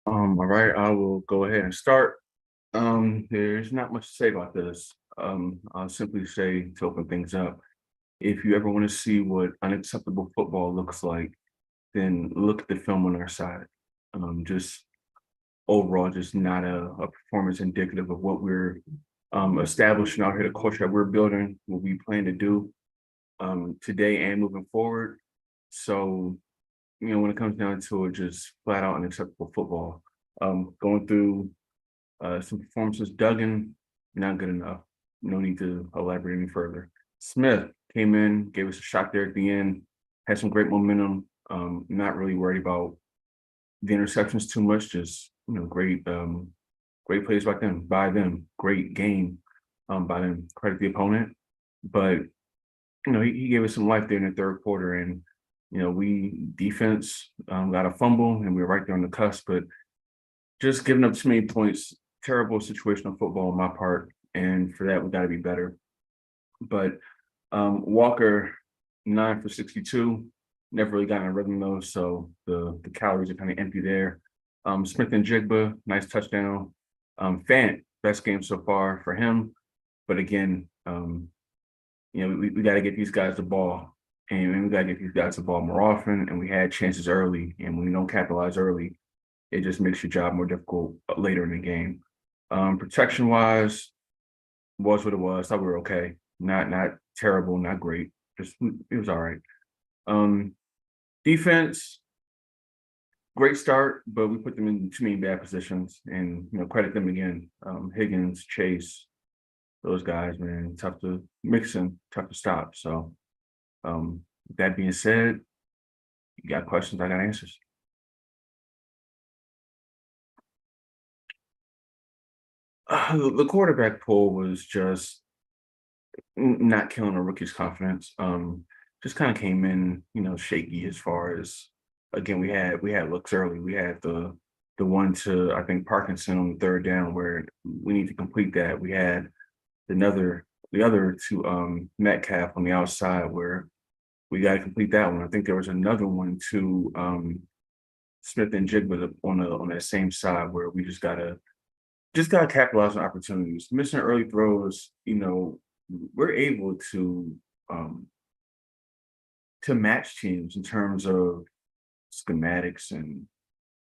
All right, I will go ahead and start. There's not much to say about this. I'll simply say to open things up. If you ever want to see what unacceptable football looks like, then look at the film on our side. Just overall, just not a performance indicative of what we're establishing out here, the culture that we're building, what we plan to do today and moving forward. So, when it comes down to it, just flat out unacceptable football. Going through some performances. Duggan, not good enough. No need to elaborate any further. Smith came in, gave us a shot there at the end, had some great momentum. Not really worried about the interceptions too much. Just great plays by them. Great game by them. Credit the opponent, but he gave us some life there in the third quarter, and we defense got a fumble, and we were right there on the cusp, but just giving up too many points, terrible situational football on my part, and for that we got to be better. But Walker, 9 for 62, never really got in a rhythm though, so the calories are kind of empty there. Smith and Jigba, nice touchdown. Fant, best game so far for him, but again, we got to get these guys the ball, and we got to get these guys the ball more often. And we had chances early, and when we don't capitalize early, it just makes your job more difficult later in the game. Protection wise, was what it was. Thought we were okay. Not terrible, not great. Just it was all right. Um, Defense, great start, but we put them in too many bad positions, and credit them again. Higgins, Chase, those guys, man, tough to mix and tough to stop. So, with that being said, you got questions, I got answers. The quarterback pool was just not killing a rookie's confidence. Just kind of came in, shaky as far as again we had looks early. We had the one to I think Parkinson on the third down where we need to complete that. We had another the other to Metcalf on the outside where we got to complete that one. I think there was another one to Smith and Jigba on that same side where we just gotta capitalize on opportunities. Missing early throws, we're able um to match teams in terms of schematics, and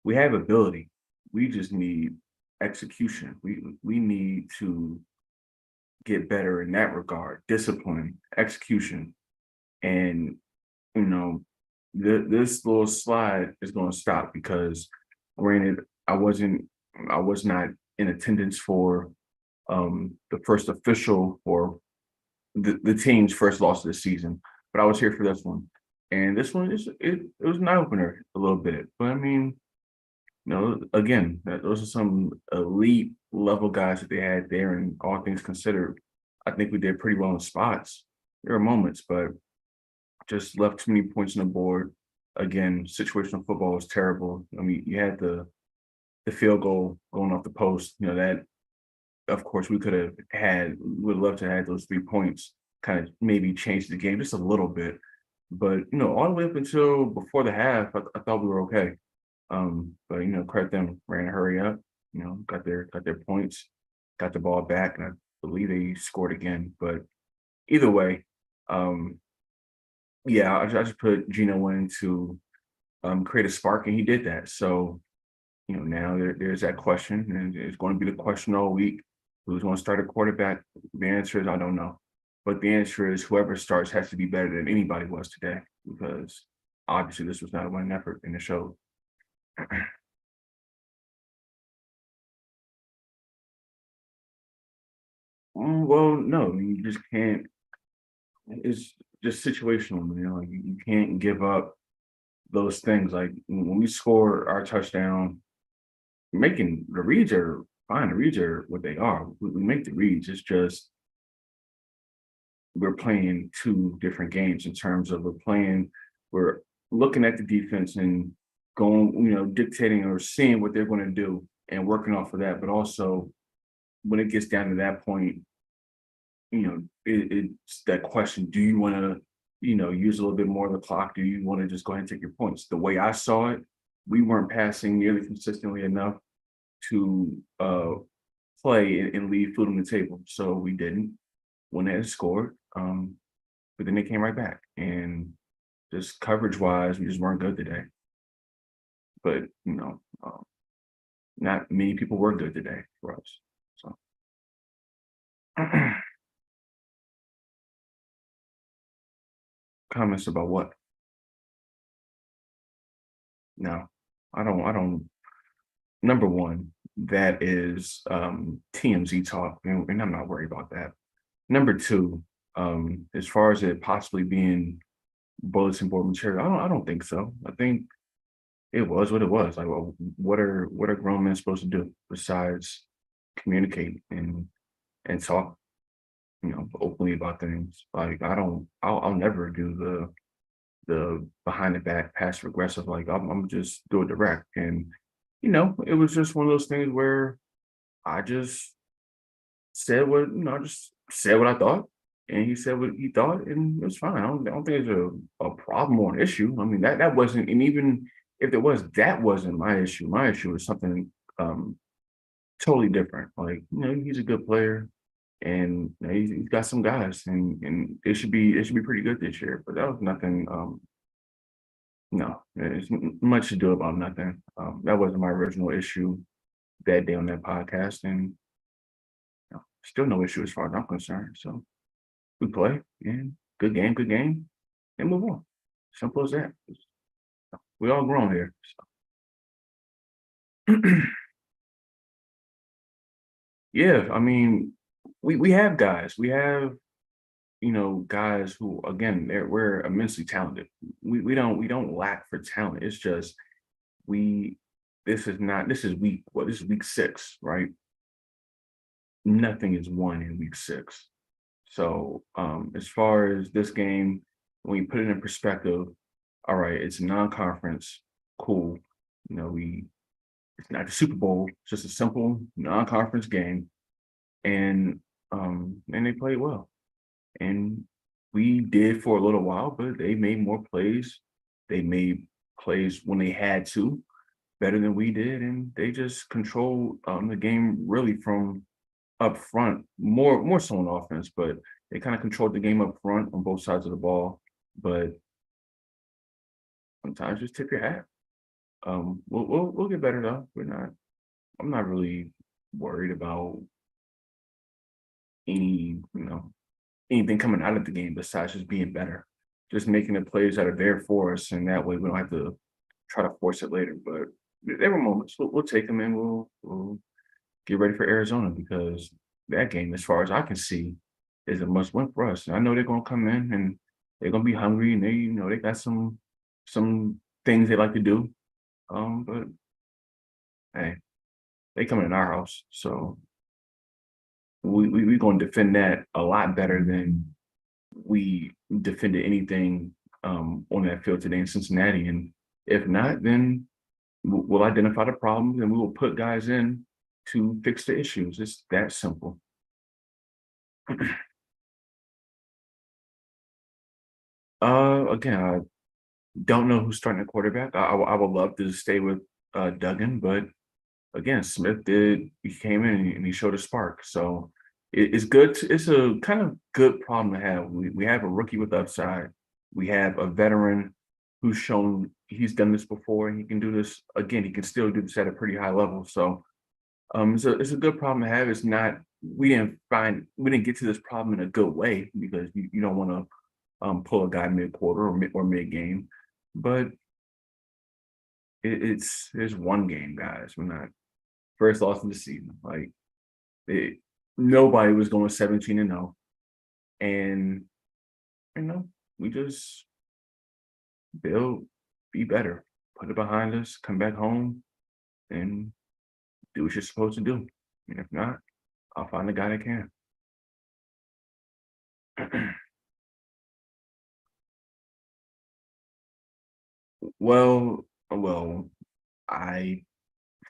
we have ability. We just need execution. We need to get better in that regard. Discipline, execution. And you know, this little slide is gonna stop because granted, I was not in attendance for the first official or the team's first loss of the season, but I was here for this one. And this one it was an eye opener a little bit. But I mean, again, those are some elite level guys that they had there, and all things considered, I think we did pretty well in spots. There are moments, but just left too many points on the board. Again, situational football was terrible. I mean, you had the field goal going off the post, that of course, we could have would love to have had those 3 points, kind of maybe change the game just a little bit. But, all the way up until before the half, I thought we were okay. But credit them, ran a hurry up, got their points, got the ball back, and I believe they scored again. But either way, um, yeah, I just put Gino in to create a spark, and he did that. So now there's that question, and it's going to be the question all week. Who's going to start a quarterback? The answer is I don't know. But the answer is whoever starts has to be better than anybody was today because obviously this was not a winning effort in the show. Well, no, you just can't. It's just situational, Like you can't give up those things. Like when we score our touchdown, making the reads are fine. The reads are what they are. We make the reads. It's just we're playing two different games in terms of we're looking at the defense and going, dictating or seeing what they're going to do and working off of that. But also when it gets down to that point, it's that question: do you want to, use a little bit more of the clock? Do you want to just go ahead and take your points? The way I saw it, we weren't passing nearly consistently enough to play and leave food on the table. So we didn't when they had scored. But then they came right back. And just coverage wise, we just weren't good today. But not many people were good today for us. So comments about what? No, I don't. Number one, that is TMZ talk, and I'm not worried about that. Number two, as far as it possibly being bulletin board material, I don't think so. I think it was what it was. Like, well, what are grown men supposed to do besides communicate and talk, openly about things? Like, I'll never do the behind the back passive aggressive. Like, I'm just do it direct. And it was just one of those things where I just said what I just said what I thought, and he said what he thought, and it was fine. I don't think it's a problem or an issue. I mean, that wasn't, and even if there was, that wasn't my issue. My issue was something um totally different. Like, he's a good player, and he's got some guys, and it should be pretty good this year. But that was nothing. No, it's much to do about nothing. That wasn't my original issue that day on that podcast, and still no issue as far as I'm concerned. So we play, and good game, and move on. Simple as that. We all grown here. So. Yeah, I mean, we have guys. We have guys who, again, we're immensely talented. We don't lack for talent. It's just we. This is week. What, this is week 6, right? Nothing is won in week 6. So as far as this game, when you put it in perspective, all right, it's a non-conference, cool. We It's not the Super Bowl, it's just a simple non-conference game, and they played well. And we did for a little while, but they made more plays. They made plays when they had to, better than we did, and they just controlled the game really from up front, more so on offense, but they kind of controlled the game up front on both sides of the ball. But sometimes just tip your hat. We'll get better though. I'm not really worried about any anything coming out of the game besides just being better, just making the plays that are there for us, and that way we don't have to try to force it later. But there were moments. We'll take them, and we'll get ready for Arizona, because that game, as far as I can see, is a must win for us. And I know they're gonna come in and they're gonna be hungry, and they got some things they like to do. But hey, they coming in our house, so we gonna defend that a lot better than we defended anything on that field today in Cincinnati. And if not, then we'll identify the problems, and we will put guys in to fix the issues. It's that simple. Again, I don't know who's starting at quarterback. I would love to stay with Duggan, but again, Smith did. He came in and he showed a spark. So it's good. It's a kind of good problem to have. We have a rookie with upside. We have a veteran who's shown he's done this before, and he can do this again. He can still do this at a pretty high level. So it's a good problem to have. It's not. We didn't get to this problem in a good way, because you don't want to pull a guy mid quarter or mid game, but it's one game, guys. We're not first loss of the season. Like, it, nobody was going 17-0, and we just build, be better, put it behind us, come back home, and do what you're supposed to do. And if not, I'll find the guy that can. Well, I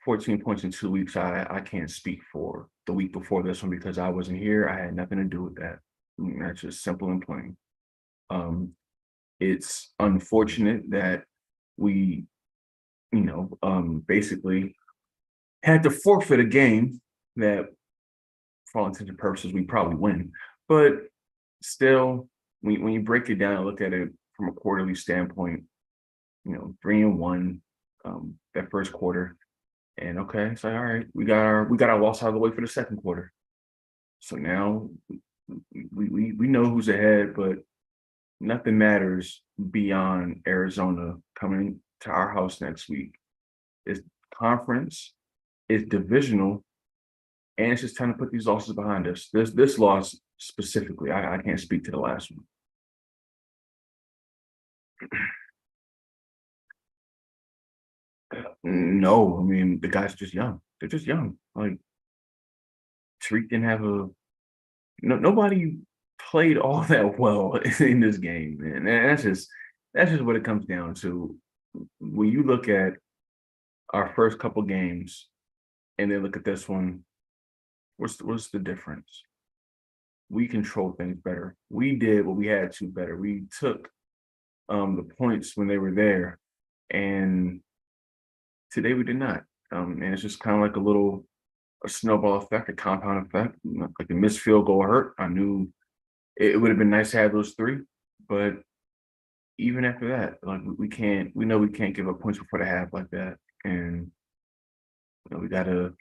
14 points in 2 weeks. I can't speak for the week before this one, because I wasn't here. I had nothing to do with that. That's just simple and plain. Um, it's unfortunate that we basically had to forfeit a game that, for all intents and purposes, we probably win. But still, when you break it down and look at it from a quarterly standpoint, 3-1, that first quarter, and okay, it's like all right, we got our loss out of the way for the second quarter. So now we know who's ahead, but nothing matters beyond Arizona coming to our house next week. It's conference, it's divisional, and it's just time to put these losses behind us. This loss specifically, I can't speak to the last one. No, I mean the guys are just young. They're just young. Like Tariq didn't have a no, nobody played all that well in this game, man. And that's just what it comes down to. When you look at our first couple games and then look at this one, what's the difference? We control things better. We did what we had to better. We took the points when they were there, and today we did not. And it's just kind of like a snowball effect, a compound effect. Like the missed field goal hurt. I knew it would have been nice to have those three, but even after that, like we can't. We know we can't give up points before the half like that, and we gotta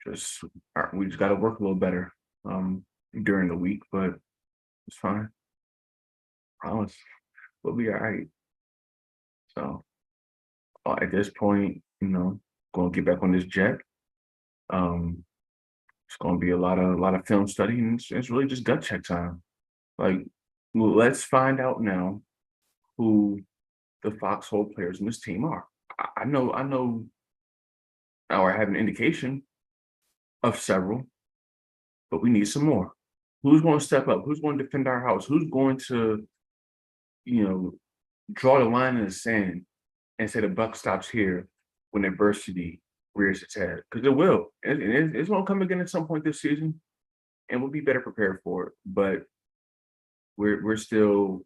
just we just gotta work a little better during the week. But it's fine. Promise, we'll be all right. So at this point, gonna get back on this jet. Um, it's gonna be a lot of film study, and it's really just gut check time. Like, well, let's find out now who the foxhole players in this team are. I know, or I have an indication of several, but we need some more. Who's going to step up? Who's going to defend our house? Who's going to, you know, draw the line in the sand and say the buck stops here when adversity rears its head? Because it will. It's going to come again at some point this season, and we'll be better prepared for it. But we're still.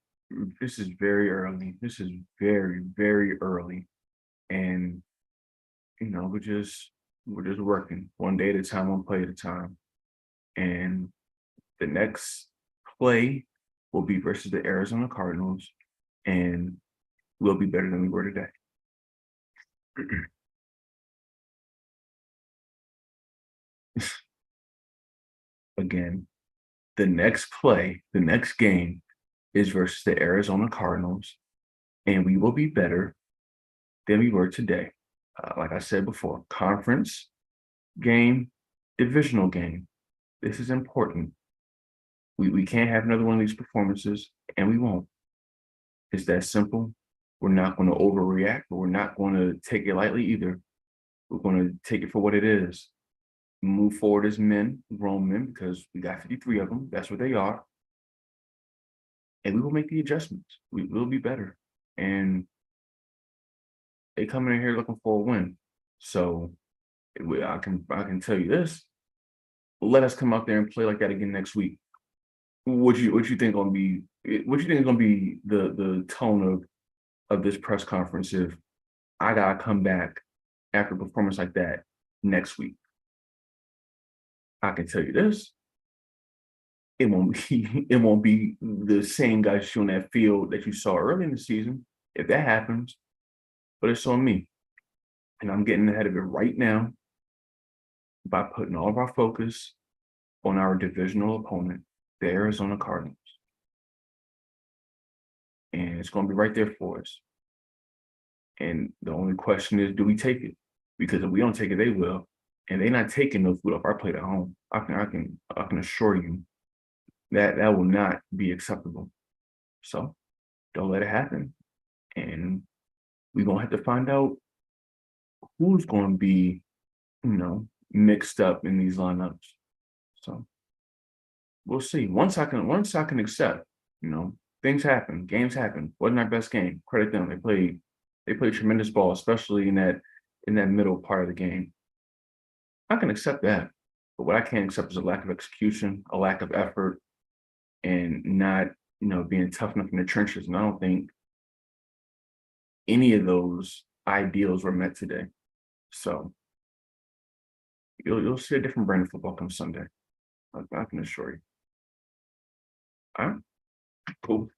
This is very early. This is very very early, and we're just working one day at a time, one play at a time, and the next play will be versus the Arizona Cardinals, and we'll be better than we were today. Again, the next play, the next game is versus the Arizona Cardinals, and we will be better than we were today. Like I said before, conference game, divisional game. This is important. We can't have another one of these performances, and we won't. It's that simple. We're not going to overreact, but we're not going to take it lightly either. We're going to take it for what it is. Move forward as men, grown men, because we got 53 of them. That's what they are. And we will make the adjustments. We will be better. And they come in here looking for a win. So I can tell you this. Let us come out there and play like that again next week. What you think gonna be what you think is gonna be the tone of this press conference if I gotta come back after a performance like that next week? I can tell you this. It won't be it won't be the same guys shooting that field that you saw early in the season, if that happens, but it's on me. And I'm getting ahead of it right now by putting all of our focus on our divisional opponent, the Arizona Cardinals. And it's going to be right there for us. And the only question is, do we take it? Because if we don't take it, they will. And they're not taking no food off our plate at home. I can assure you that that will not be acceptable. So don't let it happen. And we're gonna have to find out who's going to be, mixed up in these lineups. So we'll see. Once I can accept, things happen, games happen. Wasn't our best game. Credit them. They played tremendous ball, especially in that middle part of the game. I can accept that. But what I can't accept is a lack of execution, a lack of effort, and not, being tough enough in the trenches. And I don't think any of those ideals were met today. So you'll see a different brand of football come Sunday. I can assure you. All right, cool.